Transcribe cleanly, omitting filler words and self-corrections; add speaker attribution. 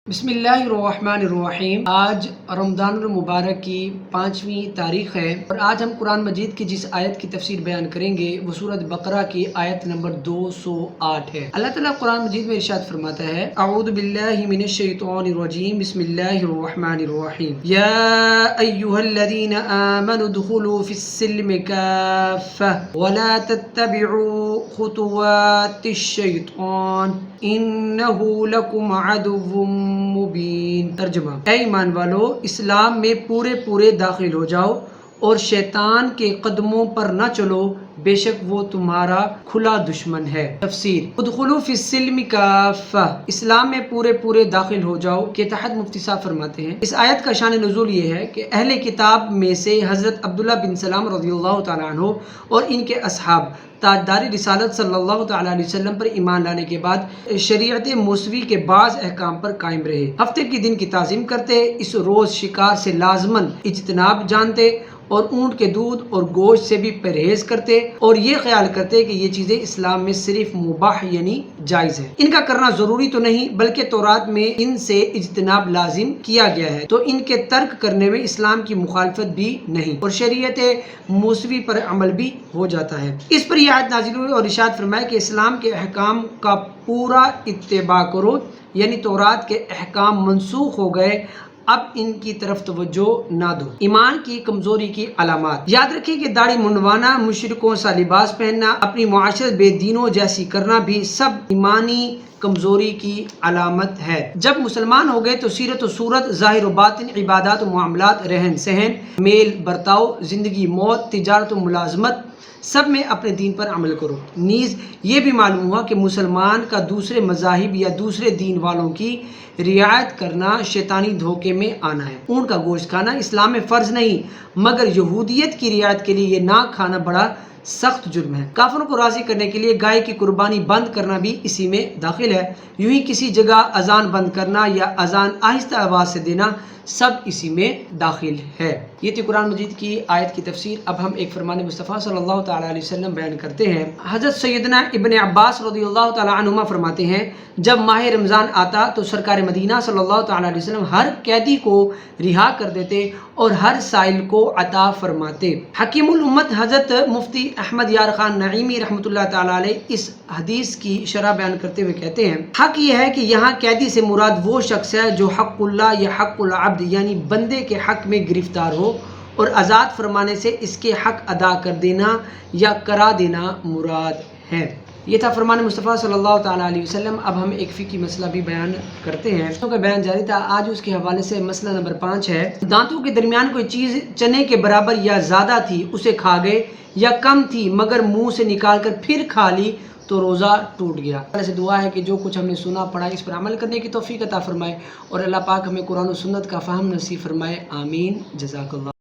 Speaker 1: بسم اللہ الرحمن الرحیم۔ آج رمضان المبارک کی 5ویں تاریخ ہے اور آج ہم قرآن مجید کی جس آیت کی تفسیر بیان کریں گے وہ سورۃ بقرہ کی آیت نمبر 208 ہے۔ اللہ تعالیٰ قرآن مجید میں ارشاد فرماتا ہے، اعوذ باللہ من الشیطان الرجیم، بسم اللہ الرحمن الرحیم، یا ایہا الذین آمنوا ادخلوا فی السلم کافہ ولا تتبعوا خطوات الشیطان انہ لکم عدو مبین۔ ترجمہ، اے ایمان والو، اسلام میں پورے داخل ہو جاؤ اور شیطان کے قدموں پر نہ چلو، بے شک وہ تمہارا کھلا دشمن ہے۔ تفسیر، ادخلوا فی السلم کافہ، اسلام میں پورے داخل ہو جاؤ کے تحت مفتی صاحب فرماتے ہیں، اس آیت کا شان نزول یہ ہے کہ اہل کتاب میں سے حضرت عبداللہ بن سلام رضی اللہ تعالیٰ عنہ اور ان کے اصحاب تاجدار رسالت صلی اللہ تعالیٰ علیہ وسلم پر ایمان لانے کے بعد شریعت موسوی کے بعض احکام پر قائم رہے، ہفتے کے دن کی تعظیم کرتے، اس روز شکار سے لازماً اجتناب جانتے اور اونٹ کے دودھ اور گوشت سے بھی پرہیز کرتے اور یہ خیال کرتے کہ یہ چیزیں اسلام میں صرف مباح یعنی جائز ہیں، ان کا کرنا ضروری تو نہیں بلکہ تورات میں ان سے اجتناب لازم کیا گیا ہے، تو ان کے ترک کرنے میں اسلام کی مخالفت بھی نہیں اور شریعت موسوی پر عمل بھی ہو جاتا ہے۔ اس پر یہ آیت نازل ہوئی اور ارشاد فرمایا کہ اسلام کے احکام کا پورا اتباع کرو، یعنی تورات کے احکام منسوخ ہو گئے، اب ان کی طرف توجہ نہ دو۔ ایمان کی کمزوری کی علامات، یاد رکھیں کہ داڑھی منڈوانا، مشرکوں سا لباس پہننا، اپنی معاشرت بے دینوں جیسی کرنا بھی سب ایمانی کمزوری کی علامت ہے۔ جب مسلمان ہو گئے تو سیرت و صورت، ظاہر و باطن، عبادات و معاملات، رہن سہن، میل برتاؤ، زندگی موت، تجارت و ملازمت، سب میں اپنے دین پر عمل کرو۔ نیز یہ بھی معلوم ہوا کہ مسلمان کا دوسرے مذاہب یا دوسرے دین والوں کی رعایت کرنا شیطانی دھوکے میں آنا ہے۔ اونٹ کا گوشت کھانا اسلام میں فرض نہیں، مگر یہودیت کی رعایت کے لیے یہ نہ کھانا بڑا سخت جرم ہے۔ کافروں کو راضی کرنے کے لیے گائے کی قربانی بند کرنا بھی اسی میں داخل ہے۔ یوں ہی کسی جگہ اذان بند کرنا یا اذان آہستہ آواز سے دینا سب اسی میں داخل ہے۔ یہ تھی قرآن مجید کی آیت کی تفسیر۔ اب ہم ایک فرمان مصطفیٰ صلی اللہ تعالیٰ علیہ وسلم بیان کرتے ہیں۔ حضرت سیدنا ابن عباس رضی اللہ تعالیٰ عنہما فرماتے ہیں، جب ماہ رمضان آتا تو سرکار مدینہ صلی اللہ تعالیٰ علیہ وسلم ہر قیدی کو رہا کر دیتے اور ہر سائل کو عطا فرماتے۔ حکیم الامت حضرت مفتی احمد یار خان نعیمی رحمۃ اللہ تعالیٰ علیہ اس حدیث کی شرح بیان کرتے ہوئے کہتے ہیں، حق یہ ہے کہ یہاں قیدی سے مراد وہ شخص ہے جو حق اللہ یا حق العبد یعنی بندے کے حق میں گرفتار ہو اور آزاد فرمانے سے اس کے حق ادا کر دینا یا کرا دینا مراد ہے۔ یہ تھا فرمان مصطفیٰ صلی اللہ تعالیٰ علیہ وسلم۔ اب ہم ایک فقہی مسئلہ بھی بیان کرتے ہیں، اس کا بیان جاری تھا، آج اس کے حوالے سے مسئلہ نمبر 5 ہے، دانتوں کے درمیان کوئی چیز چنے کے برابر یا زیادہ تھی، اسے کھا گئے، یا کم تھی مگر منہ سے نکال کر پھر کھا لی تو روزہ ٹوٹ گیا۔ اللہ سے دعا ہے کہ جو کچھ ہم نے سنا پڑھا اس پر عمل کرنے کی توفیق عطا فرمائے اور اللہ پاک ہمیں قرآن و سنت کا فہم نصیب فرمائے، آمین، جزاک اللہ۔